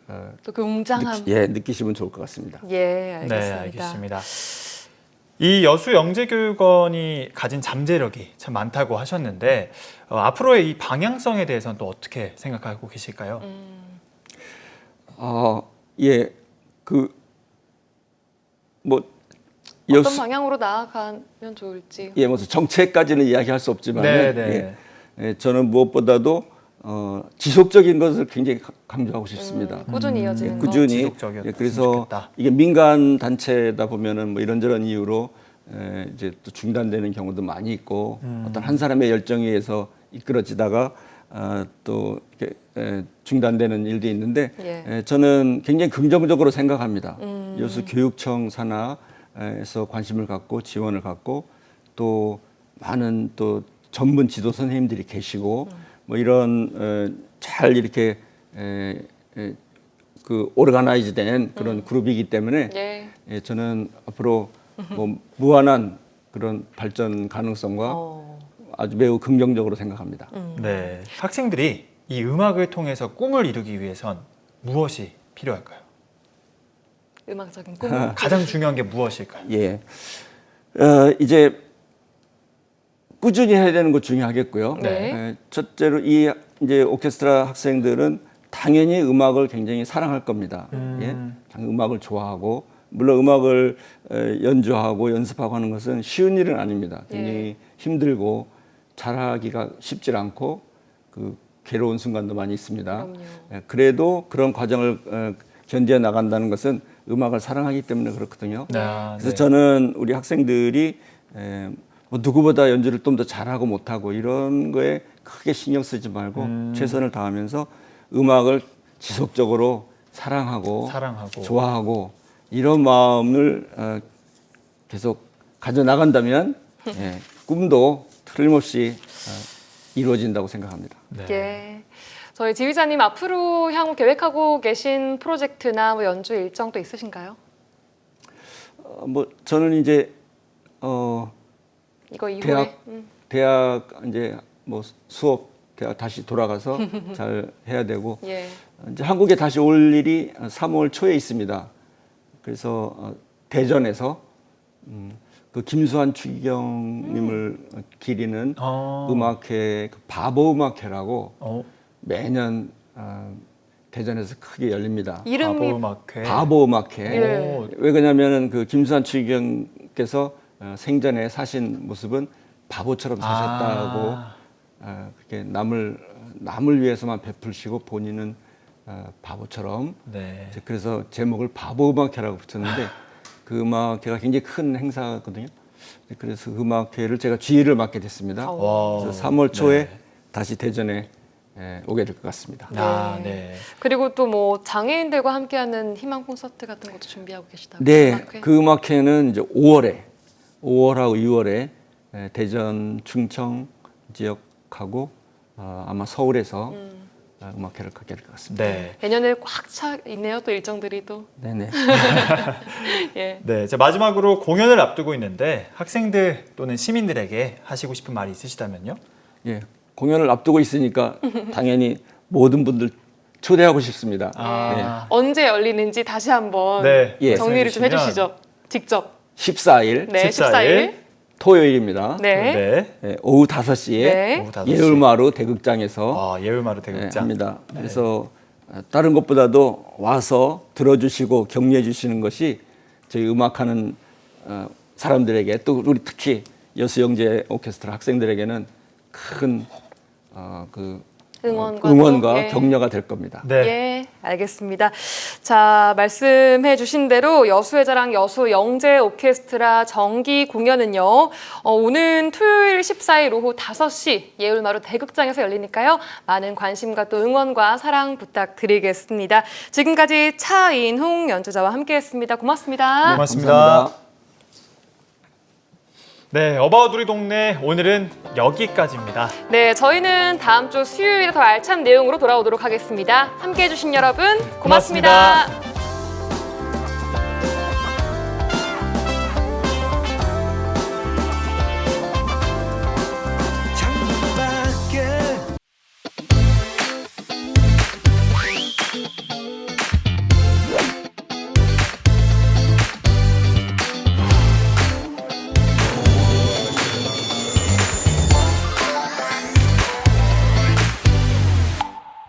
또 그 웅장함. 느끼시면 좋을 것 같습니다. 예, 알겠습니다. 네, 알겠습니다. 이 여수영재교육원이 가진 잠재력이 참 많다고 하셨는데 앞으로의 이 방향성에 대해서는 또 어떻게 생각하고 계실까요? 어떤 방향으로 나아가면 좋을지. 뭐 정책까지는 이야기할 수 없지만 저는 무엇보다도 지속적인 것을 굉장히 강조하고 싶습니다. 꾸준히 이어지는 거. 꾸준히. 그래서 이게 민간 단체다 보면은 뭐 이런저런 이유로 이제 또 중단되는 경우도 많이 있고 어떤 한 사람의 열정에 의해서 이끌어지다가 또 이렇게 중단되는 일도 있는데 저는 굉장히 긍정적으로 생각합니다. 여수 교육청 산하에서 관심을 갖고 지원을 갖고 또 많은 또 전문 지도 선생님들이 계시고 뭐 이런 잘 이렇게 그 오르가나이즈된 그런 그룹이기 때문에 저는 앞으로 뭐 무한한 그런 발전 가능성과 아주 매우 긍정적으로 생각합니다. 네, 학생들이 이 음악을 통해서 꿈을 이루기 위해선 무엇이 필요할까요? 음악적인 꿈. 가장 중요한 게 무엇일까요? 이제 꾸준히 해야 되는 거 중요하겠고요. 네. 첫째로 이 이제 오케스트라 학생들은 당연히 음악을 굉장히 사랑할 겁니다. 음악을 좋아하고 물론 음악을 연주하고 연습하고 하는 것은 쉬운 일은 아닙니다. 굉장히 힘들고 잘하기가 쉽지 않고 그 괴로운 순간도 많이 있습니다. 그래도 그런 과정을 견뎌 나간다는 것은 음악을 사랑하기 때문에 그렇거든요. 그래서 저는 우리 학생들이 뭐 누구보다 연주를 좀 더 잘하고 못하고 이런 거에 크게 신경 쓰지 말고 최선을 다하면서 음악을 지속적으로 사랑하고 좋아하고 이런 마음을 계속 가져나간다면 꿈도 틀림없이 이루어진다고 생각합니다. 예. 저희 지휘자님 앞으로 향후 계획하고 계신 프로젝트나 뭐 연주 일정 또 있으신가요? 뭐 저는 이제 이거 이후에 대학 이제 뭐 수업 대학 다시 돌아가서 잘 해야 되고 예. 이제 한국에 다시 올 일이 3월 초에 있습니다. 그래서 대전에서 그 김수환 추기경님을 기리는 음악회, 그 바보 음악회라고 매년 대전에서 크게 열립니다. 이름이 바보 음악회. 예. 왜 그러냐면은 그 김수환 추기경께서 생전에 사신 모습은 바보처럼 사셨다고 그렇게 남을 위해서만 베풀시고 본인은 바보처럼. 네. 그래서 제목을 바보 음악회라고 붙였는데 그 음악회가 굉장히 큰 행사거든요. 그래서 그 음악회를 제가 지휘를 맡게 됐습니다. 그래서 3월 초에 다시 대전에 오게 될 것 같습니다. 네. 그리고 또 뭐 장애인들과 함께하는 희망 콘서트 같은 것도 준비하고 계시다고요? 네, 음악회? 그 음악회는 이제 5월하고 6월에 대전, 충청 지역하고 아마 서울에서 음악회를 갖게 될 것 같습니다. 네. 내년에 꽉 차 있네요, 또 일정들이 또. 네네. 예. 네, 이제 마지막으로 공연을 앞두고 있는데 학생들 또는 시민들에게 하시고 싶은 말이 있으시다면요? 예, 공연을 앞두고 있으니까 당연히 모든 분들 초대하고 싶습니다. 네. 언제 열리는지 다시 한번 예. 정리를 좀 해주시죠. 직접. 14일. 네, 14일. 토요일입니다. 네. 오후 5시에 네. 오후 5시. 예울마루 대극장에서 예울마루 대극장. 합니다. 그래서 다른 것보다도 와서 들어주시고 격려해 주시는 것이 저희 음악하는 사람들에게 또 우리 특히 여수영재 오케스트라 학생들에게는 큰 응원과 격려가 될 겁니다. 예, 알겠습니다. 자, 말씀해 주신 대로 여수의 자랑 여수영재 오케스트라 정기 공연은요. 오는 토요일 14일 오후 5시 예울마루 대극장에서 열리니까요. 많은 관심과 또 응원과 사랑 부탁드리겠습니다. 지금까지 차인홍 연주자와 함께했습니다. 고맙습니다. 고맙습니다. 네, 어바웃 우리 동네 오늘은 여기까지입니다. 네, 저희는 다음 주 수요일에 더 알찬 내용으로 돌아오도록 하겠습니다. 함께해 주신 여러분 고맙습니다.